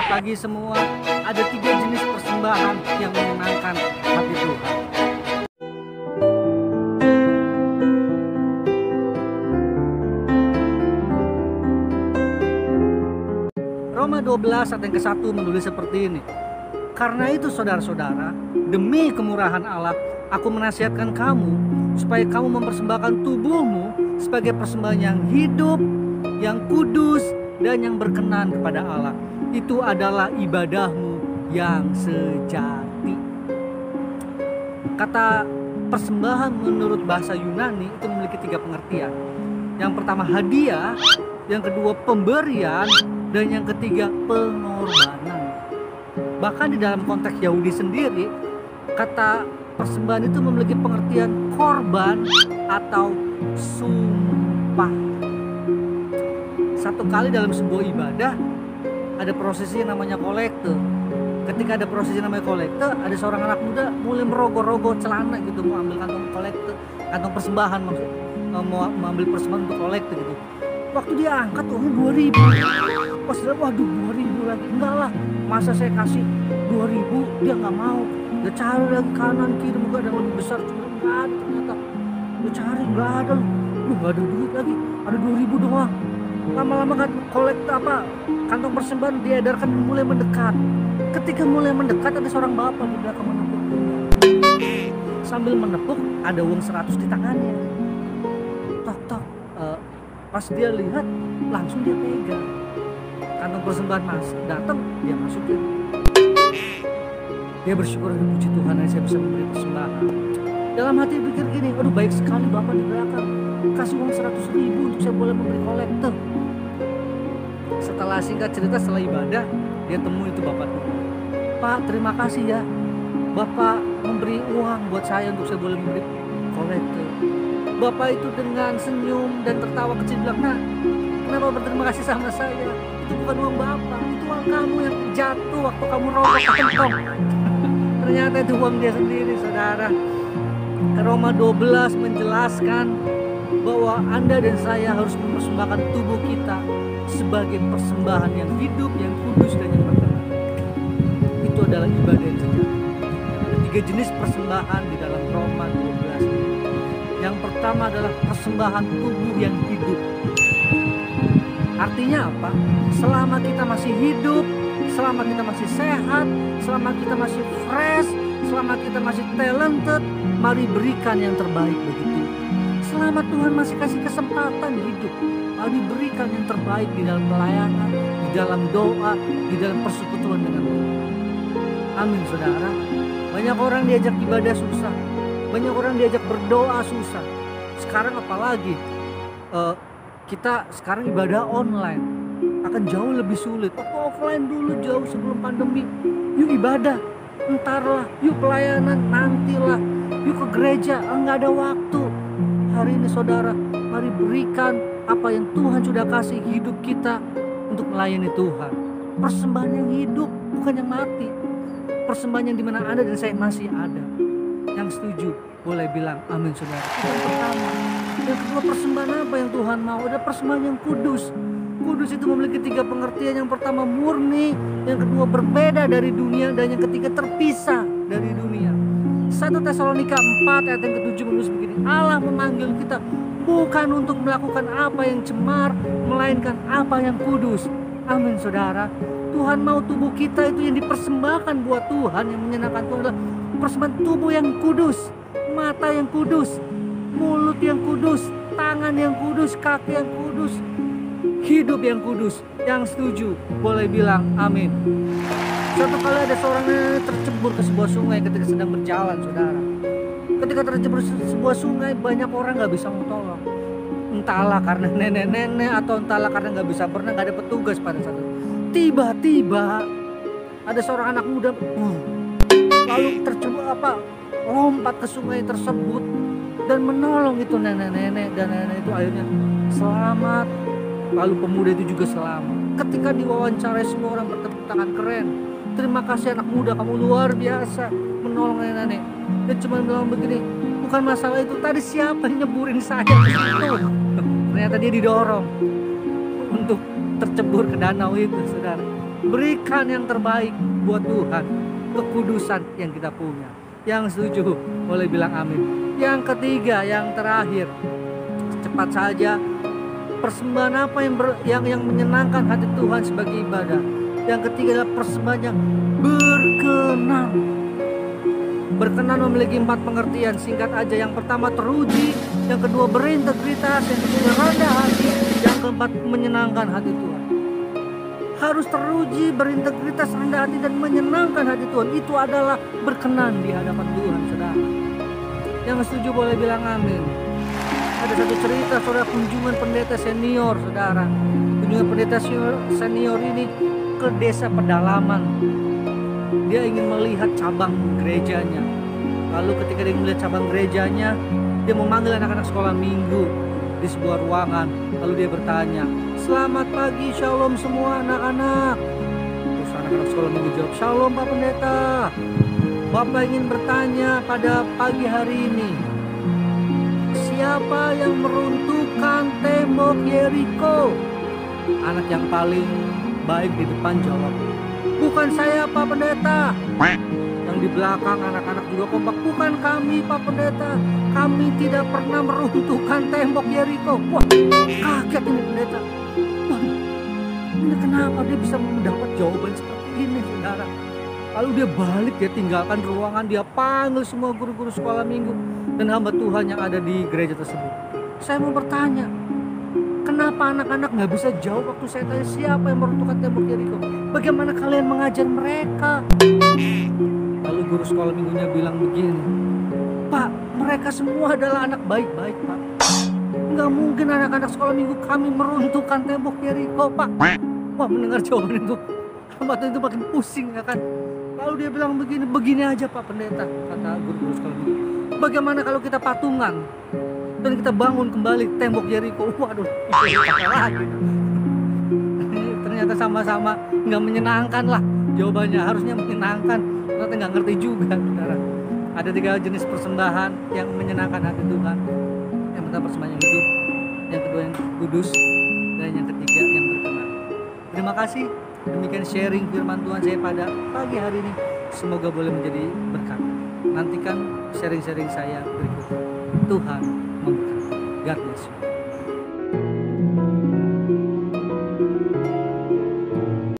pagi semua, ada 3 jenis persembahan yang menyenangkan hati Tuhan. Roma 12 ayat yang ke-1 menulis seperti ini. Karena itu saudara-saudara, demi kemurahan Allah, aku menasihatkan kamu supaya kamu mempersembahkan tubuhmu sebagai persembahan yang hidup, yang kudus, dan yang berkenan kepada Allah. Itu adalah ibadahmu yang sejati. Kata persembahan menurut bahasa Yunani itu memiliki 3 pengertian. Yang pertama hadiah, yang kedua pemberian, dan yang ketiga pengorbanan. Bahkan di dalam konteks Yahudi sendiri, kata persembahan itu memiliki pengertian korban atau sumpah. Satu kali dalam sebuah ibadah ada prosesi yang namanya kolekte. Ketika ada prosesi namanya kolekte, ada seorang anak muda mulai merogoh-rogoh celana gitu, mau ambil kantong kolekte, kantong persembahan maksudnya, mau ambil persembahan untuk kolekte gitu. Waktu dia angkat uangnya 2.000. Pas dia, waduh 2.000 lagi. Enggak lah, masa saya kasih 2.000, dia nggak mau. Dia cari lagi kanan kiri, mungkin ada yang lebih besar, cuma nggak ada ternyata. Dia cari nggak ada, nggak ada duit lagi, ada 2.000 doang. Lama-lama kan kantong persembahan diedarkan mulai mendekat. Ketika mulai mendekat, ada seorang bapak di belakang menepuk. Sambil menepuk ada uang 100 di tangannya. Tok. Pas dia lihat, langsung dia pegang. Kantong persembahan datang, dia masukin. Dia bersyukur dan puji Tuhan yang saya bisa memberi persembahan. Dalam hati pikir gini, aduh baik sekali bapak di belakang, kasih uang 100.000 untuk saya boleh memberi kolektor. Setelah singkat cerita, setelah ibadah, dia temui itu bapak itu. Pak, terima kasih ya, bapak memberi uang buat saya untuk saya boleh memberi kolektor. Bapak itu dengan senyum dan tertawa kecil bilang, nah kenapa berterima kasih sama saya? Itu bukan uang bapak, itu uang kamu yang jatuh waktu kamu rogoh ke kantong. Ternyata itu uang dia sendiri, saudara. Roma 12 menjelaskan bahwa Anda dan saya harus mempersembahkan tubuh kita sebagai persembahan yang hidup, yang kudus, dan yang berkenan. Itu adalah ibadah yang sejati. Ada 3 jenis persembahan di dalam Roma 12 ini. Yang pertama adalah persembahan tubuh yang hidup. Artinya apa? Selama kita masih hidup, selama kita masih sehat, selama kita masih fresh, selama kita masih talented, mari berikan yang terbaik begitu. Selama Tuhan masih kasih kesempatan hidup, mari berikan yang terbaik di dalam pelayanan, di dalam doa, di dalam persekutuan dengan Tuhan. Amin, saudara. Banyak orang diajak ibadah susah, banyak orang diajak berdoa susah. Sekarang apalagi kita sekarang ibadah online akan jauh lebih sulit. Waktu offline dulu jauh sebelum pandemi, yuk ibadah, entarlah, yuk pelayanan, nantilah, yuk ke gereja, enggak ada waktu. Hari ini saudara, mari berikan apa yang Tuhan sudah kasih hidup kita untuk melayani Tuhan. Persembahan yang hidup, bukan yang mati. Persembahan yang dimana Anda dan saya masih ada. Yang setuju boleh bilang amin, saudara. Itu yang pertama. Yang kedua, persembahan apa yang Tuhan mau? Ada persembahan yang kudus. Kudus itu memiliki 3 pengertian. Yang pertama murni, yang kedua berbeda dari dunia, dan yang ketiga terpisah dari dunia. 1 Tesalonika 4 ayat yang ke-7 menulis begini. Allah memanggil kita bukan untuk melakukan apa yang cemar, melainkan apa yang kudus. Amin, saudara. Tuhan mau tubuh kita itu yang dipersembahkan buat Tuhan, yang menyenangkan Tuhan adalah persembahan tubuh yang kudus, mata yang kudus, mulut yang kudus, tangan yang kudus, kaki yang kudus, hidup yang kudus. Yang setuju boleh bilang amin. Suatu kali ada seorang tercebur ke sebuah sungai ketika sedang berjalan, saudara. Ketika tercebur ke sebuah sungai, banyak orang gak bisa mau tolong. Entahlah karena nenek-nenek atau entahlah karena gak bisa berenang, gak ada petugas pada saat itu. Tiba-tiba ada seorang anak muda lalu tercebur lompat ke sungai tersebut dan menolong itu nenek-nenek, dan nenek itu akhirnya selamat. Lalu pemuda itu juga selamat. Ketika diwawancarai, semua orang bertepuk tangan, keren, terima kasih anak muda, kamu luar biasa menolong nenek-nenek. Dia cuma bilang begini, bukan masalah itu, tadi siapa yang nyeburin saya ke situ? Ternyata dia didorong untuk tercebur ke danau itu, saudara. Berikan yang terbaik buat Tuhan, kekudusan yang kita punya. Yang setuju boleh bilang amin. Yang ketiga, yang terakhir, cepat saja, persembahan apa yang menyenangkan hati Tuhan sebagai ibadah? Yang ketiga adalah persembahan yang berkenan. Berkenan memiliki 4 pengertian, singkat aja. Yang pertama teruji, yang kedua berintegritas, yang ketiga rendah hati, yang keempat menyenangkan hati Tuhan. Harus teruji, berintegritas, rendah hati, dan menyenangkan hati Tuhan. Itu adalah berkenan di hadapan Tuhan, saudara. Yang setuju boleh bilang amin. Ada satu cerita, saudara, kunjungan pendeta senior, saudara. Kunjungan pendeta senior ini ke desa pedalaman. Dia ingin melihat cabang gerejanya. Lalu ketika dia melihat cabang gerejanya, dia memanggil anak-anak sekolah minggu di sebuah ruangan. Lalu dia bertanya, "Selamat pagi, shalom semua anak-anak." Terus anak-anak sekolah minggu jawab, "Shalom Pak Pendeta. Bapak ingin bertanya pada pagi hari ini, siapa yang meruntuhkan tembok Yeriko?" Anak yang paling baik di depan jawab, "Bukan saya Pak Pendeta." Yang di belakang anak-anak juga kompak, "Bukan kami Pak Pendeta. Kami tidak pernah meruntuhkan tembok Yeriko." Wah, kaget ini pendeta. Wah, ini kenapa dia bisa mendapat jawaban seperti ini, saudara? Lalu dia balik, dia tinggalkan ruangan, dia panggil semua guru-guru sekolah minggu dan hamba Tuhan yang ada di gereja tersebut. Saya mau bertanya, kenapa anak-anak nggak bisa jawab waktu saya tanya siapa yang meruntuhkan tembok Yeriko? Bagaimana kalian mengajar mereka? Lalu guru sekolah minggunya bilang begini, "Pak, mereka semua adalah anak baik-baik, Pak. Nggak mungkin anak-anak sekolah minggu kami meruntuhkan tembok Yeriko, Pak." Wah, mendengar jawaban itu, hamba Tuhan itu makin pusing, ya kan? Lalu dia bilang begini, "Begini aja Pak Pendeta," kata guru-guru sekolah minggu. "Bagaimana kalau kita patungan dan kita bangun kembali tembok Yeriko?" Waduh, itu lagi. Ternyata sama-sama nggak menyenangkan lah jawabannya. Harusnya menyenangkan, ternyata nggak ngerti juga, saudara. Ada 3 jenis persembahan yang menyenangkan hati Tuhan. Yang pertama persembahan yang hidup, yang kedua yang kudus, dan yang ketiga yang berkenan. Terima kasih. Demikian sharing firman Tuhan saya pada pagi hari ini. Semoga boleh menjadi berkat. Nantikan sharing-sharing saya berikutnya. Tuhan memberkati. God bless you.